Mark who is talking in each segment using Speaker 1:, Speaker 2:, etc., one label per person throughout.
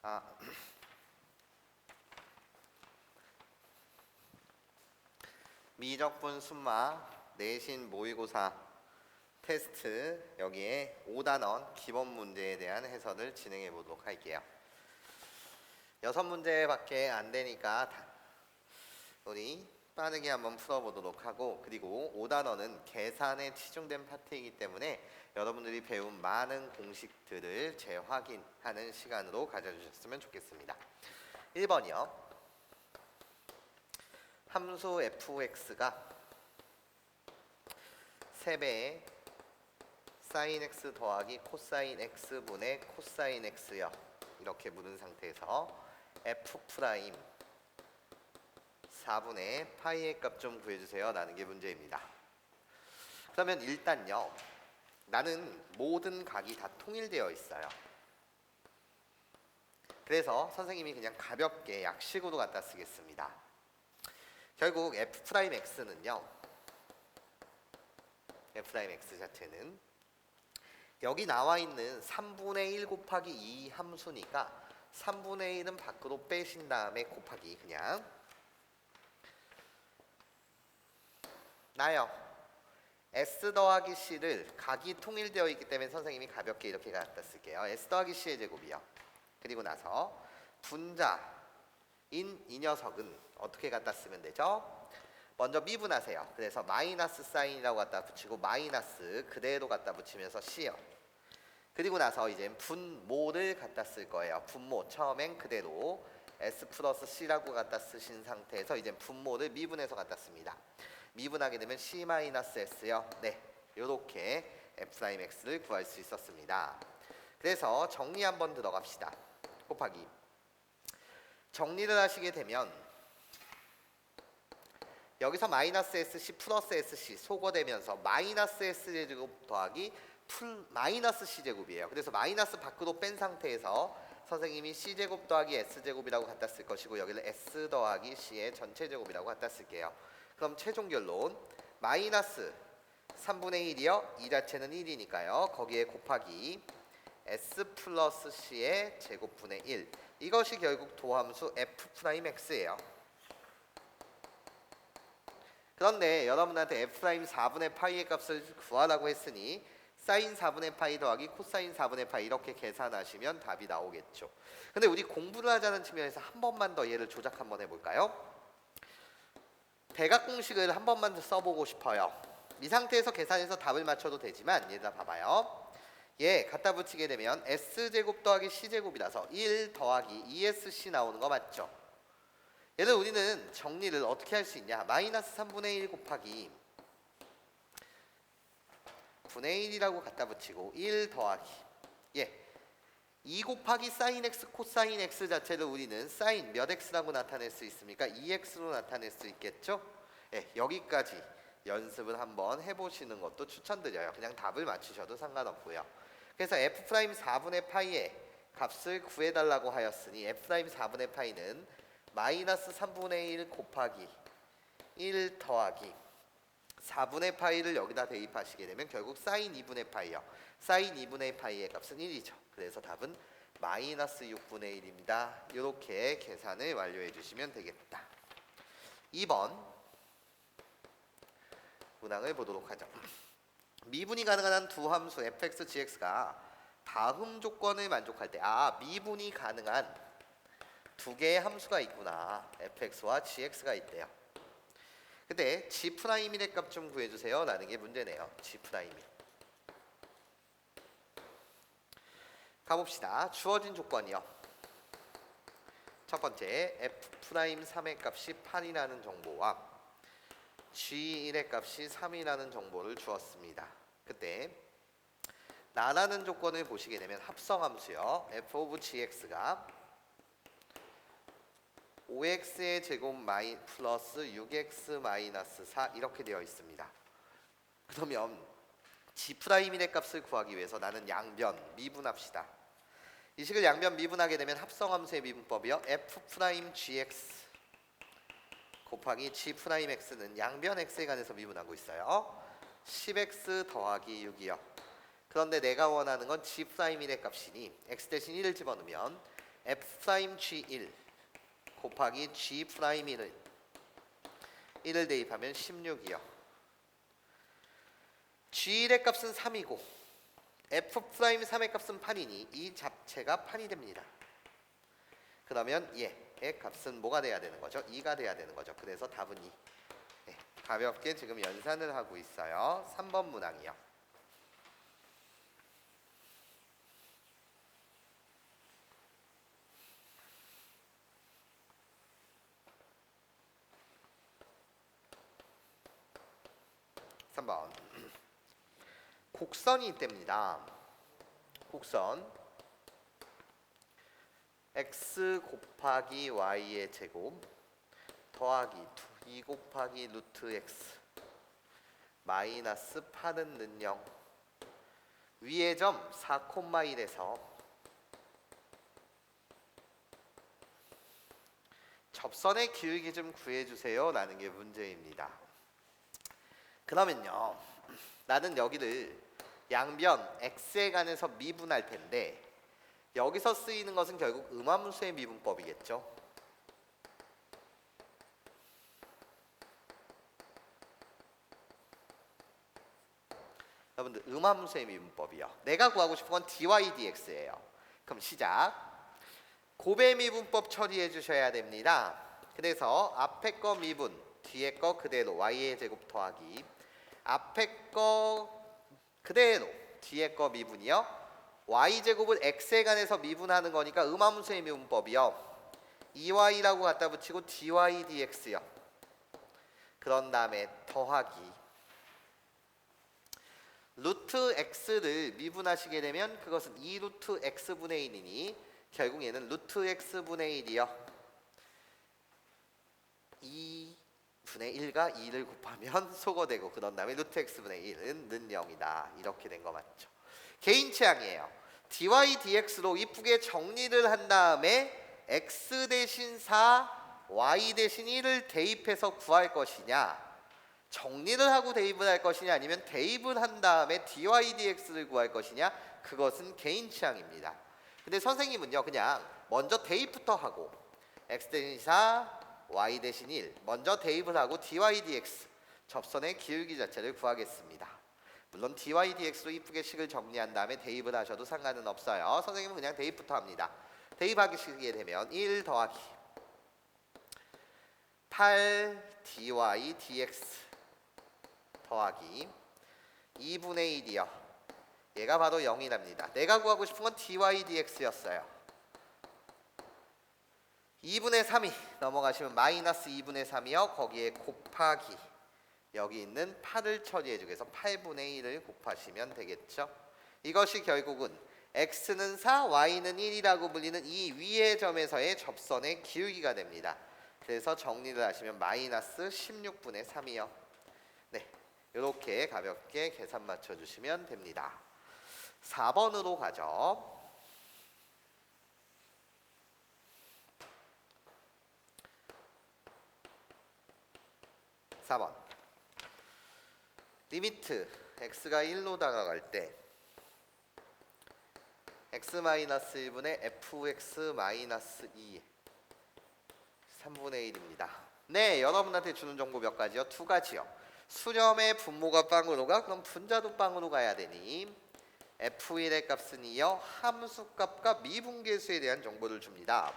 Speaker 1: 아, 미적분 순마 내신 모의고사 테스트 여기에 5단원 기본 문제에 대한 해설을 진행해 보도록 할게요. 6문제밖에 안 되니까 우리 빠르게 한번 풀어보도록 하고, 그리고 5단원은 계산에 치중된 파트이기 때문에 여러분들이 배운 많은 공식들을 재확인하는 시간으로 가져주셨으면 좋겠습니다. 1번이요. 함수 fx가 3배의 sin x 더하기 코사인 x분의 코사인 x요, 이렇게 묻은 상태에서 f 프라임 4분의 파이의 값 좀 구해주세요 라는 게 문제입니다. 그러면 일단요, 나는 모든 각이 다 통일되어 있어요. 그래서 선생님이 그냥 가볍게 약식으로 갖다 쓰겠습니다. 결국 f'x는요, f'x 자체는 여기 나와 있는 3분의 1 곱하기 2 함수니까 3분의 1은 밖으로 빼신 다음에 곱하기 그냥 나요. S 더하기 C를 각이 통일되어 있기 때문에 선생님이 가볍게 이렇게 갖다 쓸게요. S 더하기 C의 제곱이요. 그리고 나서 분자인 이 녀석은 어떻게 갖다 쓰면 되죠? 먼저 미분하세요. 그래서 마이너스 사인이라고 갖다 붙이고 마이너스 그대로 갖다 붙이면서 C요. 그리고 나서 이제 분모를 갖다 쓸 거예요. 분모 처음엔 그대로 S 플러스 C라고 갖다 쓰신 상태에서 이제 분모를 미분해서 갖다 씁니다. 미분하게 되면 C-S요. 네, 요렇게 F'X를 구할 수 있었습니다. 그래서 정리 한번 들어갑시다. 곱하기 정리를 하시게 되면 여기서 마이너스 SC 플러스 SC 소거되면서 마이너스 S제곱 더하기 마이너스 C제곱이에요. 그래서 마이너스 밖으로 뺀 상태에서 선생님이 C제곱 더하기 S제곱이라고 갖다 쓸 것이고, 여기를 S 더하기 C의 전체 제곱이라고 갖다 쓸게요. 그럼 최종 결론 마이너스 3분의 1이요. 이 자체는 1이니까요. 거기에 곱하기 S 플러스 C의 제곱분의 1. 이것이 결국 도함수 F'X예요. 그런데 여러분한테 F'4분의 파이의 값을 구하라고 했으니 사인 4분의 파이 더하기 코사인 4분의 파이 이렇게 계산하시면 답이 나오겠죠. 근데 우리 공부를 하자는 측면에서 한 번만 더 얘를 조작 한번 해볼까요? 대각 공식을 한 번만 더 써보고 싶어요. 이 상태에서 계산해서 답을 맞춰도 되지만 얘들아 봐봐요. 얘 갖다 붙이게 되면 S제곱 더하기 C제곱이라서 1 더하기 2SC 나오는 거 맞죠? 얘를 우리는 정리를 어떻게 할 수 있냐? 마이너스 3분의 1 곱하기 분의 1이라고 갖다 붙이고 1 더하기 2 곱하기 사인 x 코사인 x 자체를 우리는 사인 몇 x라고 나타낼 수 있습니까? 2x로 나타낼 수 있겠죠? 여기까지 연습을 한번 해보시는 것도 추천드려요. 그냥 답을 맞추셔도 상관없고요. 그래서 F'4분의 파이의 값을 구해달라고 하였으니 F'4분의 파이는 마이너스 3분의 1 곱하기 1 더하기 4분의 파이를 여기다 대입하시게 되면 결국 사인 2분의 파이요. 사인 2분의 파이의 값은 1이죠. 그래서 답은 마이너스 6분의 1입니다. 이렇게 계산을 완료해 주시면 되겠다. 2번 문항을 보도록 하죠. 미분이 가능한 두 함수 fx, gx가 다음 조건을 만족할 때, 미분이 가능한 두 개의 함수가 있구나. fx와 gx가 있대요. 근데 g'의 값 좀 구해주세요 라는 게 문제네요. g'이 가봅시다. 주어진 조건이요. 첫 번째 f'3의 값이 8이라는 정보와 g1의 값이 3이라는 정보를 주었습니다. 그때 나라는 조건을 보시게 되면 합성함수요. f of gx가 5x의 제곱 플러스 6x 마이너스 4 이렇게 되어 있습니다. 그러면 g'의 값을 구하기 위해서 나는 양변 미분합시다. 이 식을 양변 미분하게 되면 합성함수의 미분법이요. f'gx 곱하기 g'x는 양변 x에 관해서 미분하고 있어요. 10x 더하기 6이요. 그런데 내가 원하는 건 g'의 값이니 x 대신 1을 집어넣으면 F' G1 곱하기 G' 1을 대입하면 16이요. G1의 값은 3이고 F'3의 값은 8이니 이 잡채가 8이 됩니다. 그러면 얘의 값은 뭐가 돼야 되는 거죠? 2가 돼야 되는 거죠. 그래서 답은 2. 네, 가볍게 지금 연산을 하고 있어요. 3번 문항이요. 곡선이 있답니다. 곡선 x 곱하기 y의 제곱 더하기 2 곱하기 루트 x 마이너스 8은 는 0 위의 점 4,1에서 접선의 기울기 좀 구해주세요 라는 게 문제입니다. 그러면요, 나는 여기를 양변 x에 관해서 미분할 텐데 여기서 쓰이는 것은 결국 음함수의 미분법이겠죠. 여러분들 음함수의 미분법이요. 내가 구하고 싶은 건 dy dx예요. 그럼 시작. 곱의 미분법 처리해 주셔야 됩니다. 그래서 앞에 거 미분, 뒤에 거 그대로 y의 제곱 더하기 앞에 거 그대로 뒤에 거 미분이요. y제곱을 x에 관해서 미분하는 거니까 음함수의 미분법이요. 2y라고 갖다 붙이고 dy dx요. 그런 다음에 더하기 루트 x를 미분하시게 되면 그것은 2루트 x분의 1이니 결국 얘는 루트 x분의 1이요. 2분의 1과 2를 곱하면 소거되고 그런 다음에 루트 x분의 1은 는 0이다. 이렇게 된 거 맞죠? 개인 취향이에요. dy dx로 이쁘게 정리를 한 다음에 x 대신 4, y 대신 1을 대입해서 구할 것이냐, 정리를 하고 대입을 할 것이냐, 아니면 대입을 한 다음에 dy dx를 구할 것이냐, 그것은 개인 취향입니다. 근데 선생님은요, 그냥 먼저 대입부터 하고 x 대신 4, y 대신 1 먼저 대입을 하고 dy dx 접선의 기울기 자체를 구하겠습니다. 물론 dy dx로 이쁘게 식을 정리한 다음에 대입을 하셔도 상관은 없어요. 선생님은 그냥 대입부터 합니다. 대입하시게 되면 1 더하기 8 dy dx 더하기 2분의 1이요. 얘가 바로 0이랍니다. 내가 구하고 싶은 건 dy dx였어요. 2분의 3이 넘어가시면 마이너스 2분의 3이요. 거기에 곱하기 여기 있는 8을 처리해주기 위해서 8분의 1을 곱하시면 되겠죠. 이것이 결국은 x는 4, y는 1이라고 불리는 이 위의 점에서의 접선의 기울기가 됩니다. 그래서 정리를 하시면 마이너스 16분의 3이요. 네, 이렇게 가볍게 계산 맞춰주시면 됩니다. 4번으로 가죠. 4번 리미트 x가 1로 다가갈 때 x-1분의 fx-2 3분의 1입니다. 네, 여러분한테 주는 정보 몇 가지요? 두 가지요. 수렴의 분모가 빵으로 가? 그럼 분자도 빵으로 가야 되니 f1의 값은 2요. 함수값과 미분계수에 대한 정보를 줍니다.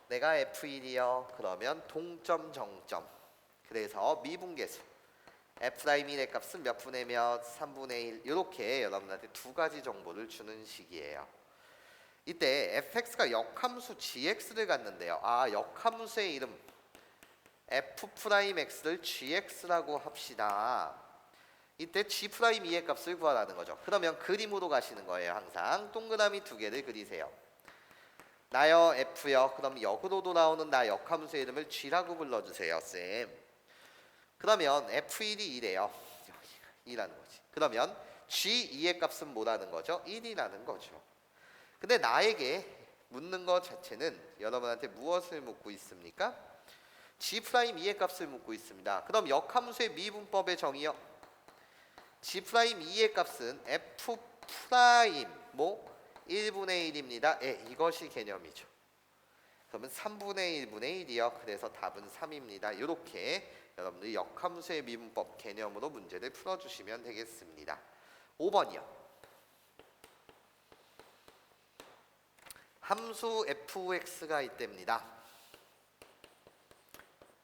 Speaker 1: 내가 f1이요. 그러면 동점 정점. 그래서 미분계수 f'1의 값은 몇 분의 몇? 3분의 1. 이렇게 여러분한테 두 가지 정보를 주는 식이에요. 이때 fx가 역함수 gx를 갖는데요. 역함수의 이름 f'x를 gx라고 합시다. 이때 g'2의 값을 구하라는 거죠. 그러면 그림으로 가시는 거예요. 항상 동그라미 두 개를 그리세요. 나요 f요. 그럼 역으로도 나오는 나 역함수의 이름을 g라고 불러주세요, 쌤. 그러면 f1이 2래요. 2라는 거지. 그러면 g2의 값은 뭐라는 거죠? 1이라는 거죠. 근데 나에게 묻는 것 자체는 여러분한테 무엇을 묻고 있습니까? g'2의 값을 묻고 있습니다. 그럼 역함수의 미분법의 정의요. g'2의 값은 f' 1분의 1입니다. 예, 이것이 개념이죠. 그러면 3분의 1분의 1이요. 그래서 답은 3입니다. 이렇게 여러분들이 역함수의 미분법 개념으로 문제를 풀어주시면 되겠습니다. 5번이요. 함수 fx가 있답니다.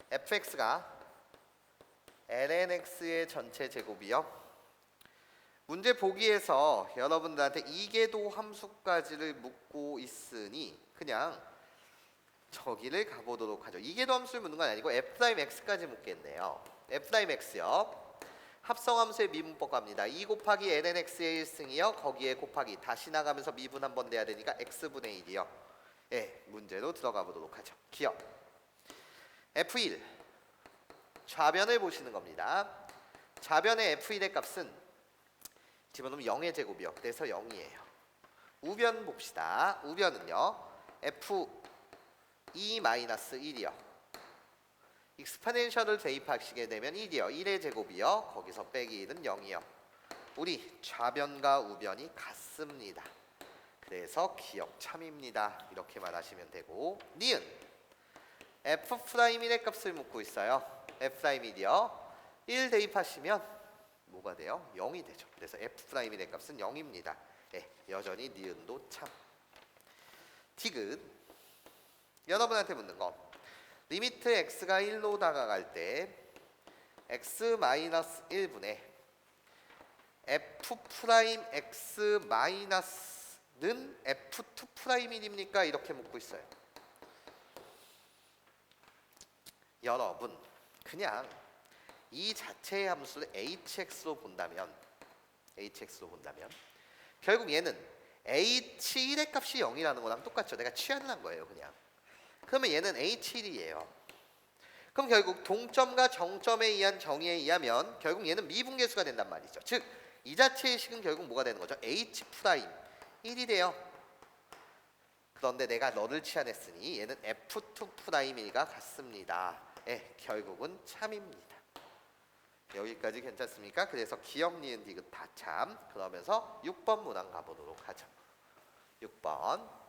Speaker 1: fx가 lnx의 전체 제곱이요. 문제 보기에서 여러분들한테 이계도 함수까지를 묻고 있으니 그냥 저기를 가보도록 하죠. 이계도 함수를 묻는 건 아니고 f'x까지 묻겠네요. f'x요. 합성함수의 미분법 갑니다. 2 곱하기 lnx의 1승이요. 거기에 곱하기 다시 나가면서 미분 한 번 돼야 되니까 x분의 1이요. 예, 문제로 들어가 보도록 하죠. 기억. f1 좌변을 보시는 겁니다. 좌변의 f1의 값은 집어넣으면 0의 제곱이요. 그래서 0이에요. 우변 봅시다. 우변은요. f2-1이요. 익스포넨셜을 대입하시게 되면 1이요. 1의 제곱이요. 거기서 빼기 1은 0이요. 우리 좌변과 우변이 같습니다. 그래서 기억 참입니다. 이렇게 말하시면 되고 니은 f'1의 값을 묻고 있어요. f'1이요. 1 대입하시면 뭐가 돼요? 0이 되죠. 그래서 f'1의 값은 0입니다. 예, 여전히 니은도 참. 디귿 여러분한테 묻는 거 리미트 x가 1로 다가갈 때 x-1분의 f'(x-)는 f2'1입니까? 이렇게 묻고 있어요. 여러분 그냥 이 자체의 함수를 hx로 본다면 결국 얘는 h1의 값이 0이라는 거랑 똑같죠. 내가 취한을 한 거예요 그냥. 그러면 얘는 h1이에요. 그럼 결국 동점과 정점에 의한 정의에 의하면 결국 얘는 미분계수가 된단 말이죠. 즉 이 자체의 식은 결국 뭐가 되는 거죠? h'1이 돼요. 그런데 내가 너를 취한했으니 얘는 f2'1과 같습니다. 예, 결국은 참입니다. 여기까지 괜찮습니까? 그래서 기억, 니은, 디귿 다 참. 그러면서 6번 문항 가보도록 하죠. 6번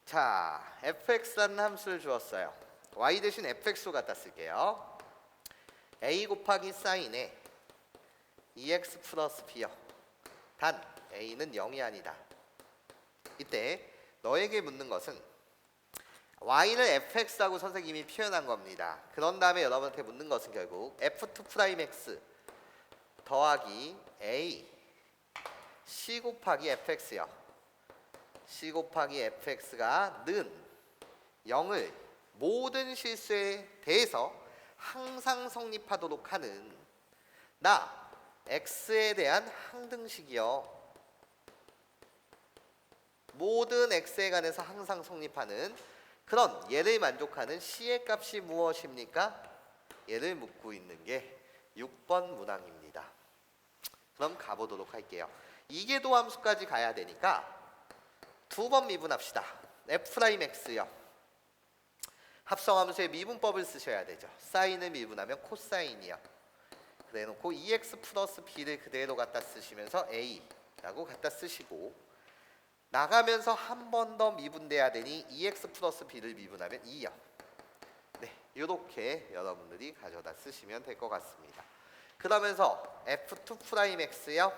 Speaker 1: 자, fx라는 함수를 주었어요. y 대신 fx로 갖다 쓸게요. a 곱하기 사인에 2x 플러스 b요. 단 a는 0이 아니다. 이때 너에게 묻는 것은 y를 fx라고 선생님이 표현한 겁니다. 그런 다음에 여러분한테 묻는 것은 결국 f2'x 더하기 a c 곱하기 fx요. c 곱하기 fx가 는 0을 모든 실수에 대해서 항상 성립하도록 하는 나 x에 대한 항등식이요. 모든 x에 관해서 항상 성립하는 그런 얘를 만족하는 c의 값이 무엇입니까? 얘를 묻고 있는 게 6번 문항입니다. 그럼 가보도록 할게요. 이계도 함수까지 가야 되니까 두 번 미분합시다. f'x요. 합성함수의 미분법을 쓰셔야 되죠. 사인을 미분하면 코사인이요. 그래놓고 2x 플러스 b를 그대로 갖다 쓰시면서 a라고 갖다 쓰시고 나가면서 한 번 더 미분돼야 되니 2x 플러스 b를 미분하면 2요. 네, 이렇게 여러분들이 가져다 쓰시면 될 것 같습니다. 그러면서 f2'x요.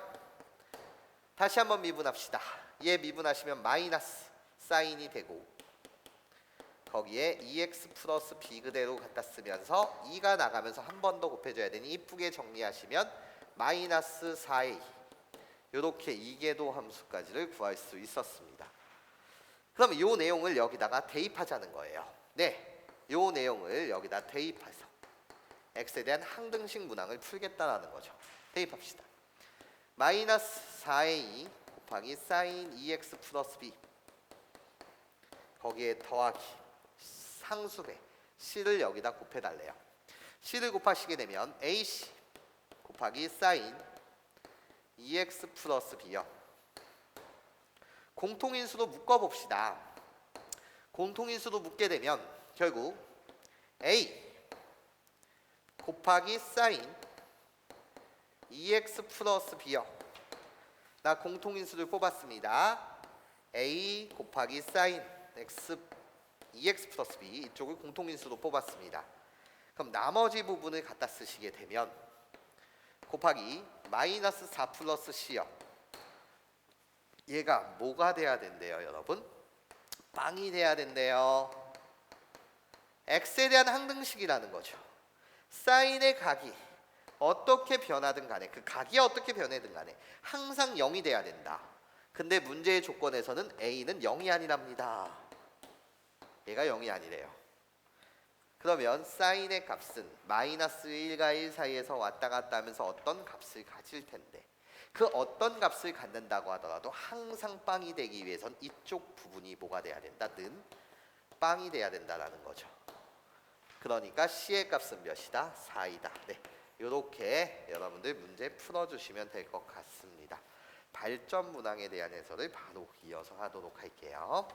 Speaker 1: 다시 한번 미분합시다. 얘 미분하시면 마이너스 사인이 되고 거기에 2x 플러스 b 그대로 갖다 쓰면서 2가 나가면서 한 번 더 곱해줘야 되니 이쁘게 정리하시면 마이너스 4a 이렇게 이계도 함수까지를 구할 수 있었습니다. 그럼 이 내용을 여기다가 대입하자는 거예요. 네, 이 내용을 여기다 대입해서 x에 대한 항등식 문항을 풀겠다라는 거죠. 대입합시다. 마이너스 4a 곱하기 사인 2x 플러스 b 거기에 더하기 상수배 c를 여기다 곱해달래요. c를 곱하시게 되면 ac 곱하기 사인 2x 플러스 b요. 공통인수로 묶어봅시다. 공통인수로 묶게 되면 결국 a 곱하기 사인 2x 플러스 b요. 나 공통인수를 뽑았습니다. a 곱하기 사인 x 2x 플러스 b 이쪽을 공통인수로 뽑았습니다. 그럼 나머지 부분을 갖다 쓰시게 되면 곱하기 마이너스 4 플러스 c요. 얘가 뭐가 돼야 된대요, 여러분? 빵이 돼야 된대요. x에 대한 항등식이라는 거죠. 사인의 각이 어떻게 변하든 간에 그 각이 어떻게 변하든 간에 항상 0이 돼야 된다. 근데 문제의 조건에서는 a는 0이 아니랍니다. 얘가 0이 아니래요. 그러면 사인의 값은 마이너스 1과 1 사이에서 왔다 갔다 하면서 어떤 값을 가질 텐데 그 어떤 값을 갖는다고 하더라도 항상 빵이 되기 위해선 이쪽 부분이 뭐가 돼야 된다? 는 빵이 돼야 된다라는 거죠. 그러니까 C의 값은 몇이다? 4이다. 네, 이렇게 여러분들 문제 풀어주시면 될 것 같습니다. 발전 문항에 대한 해설을 바로 이어서 하도록 할게요.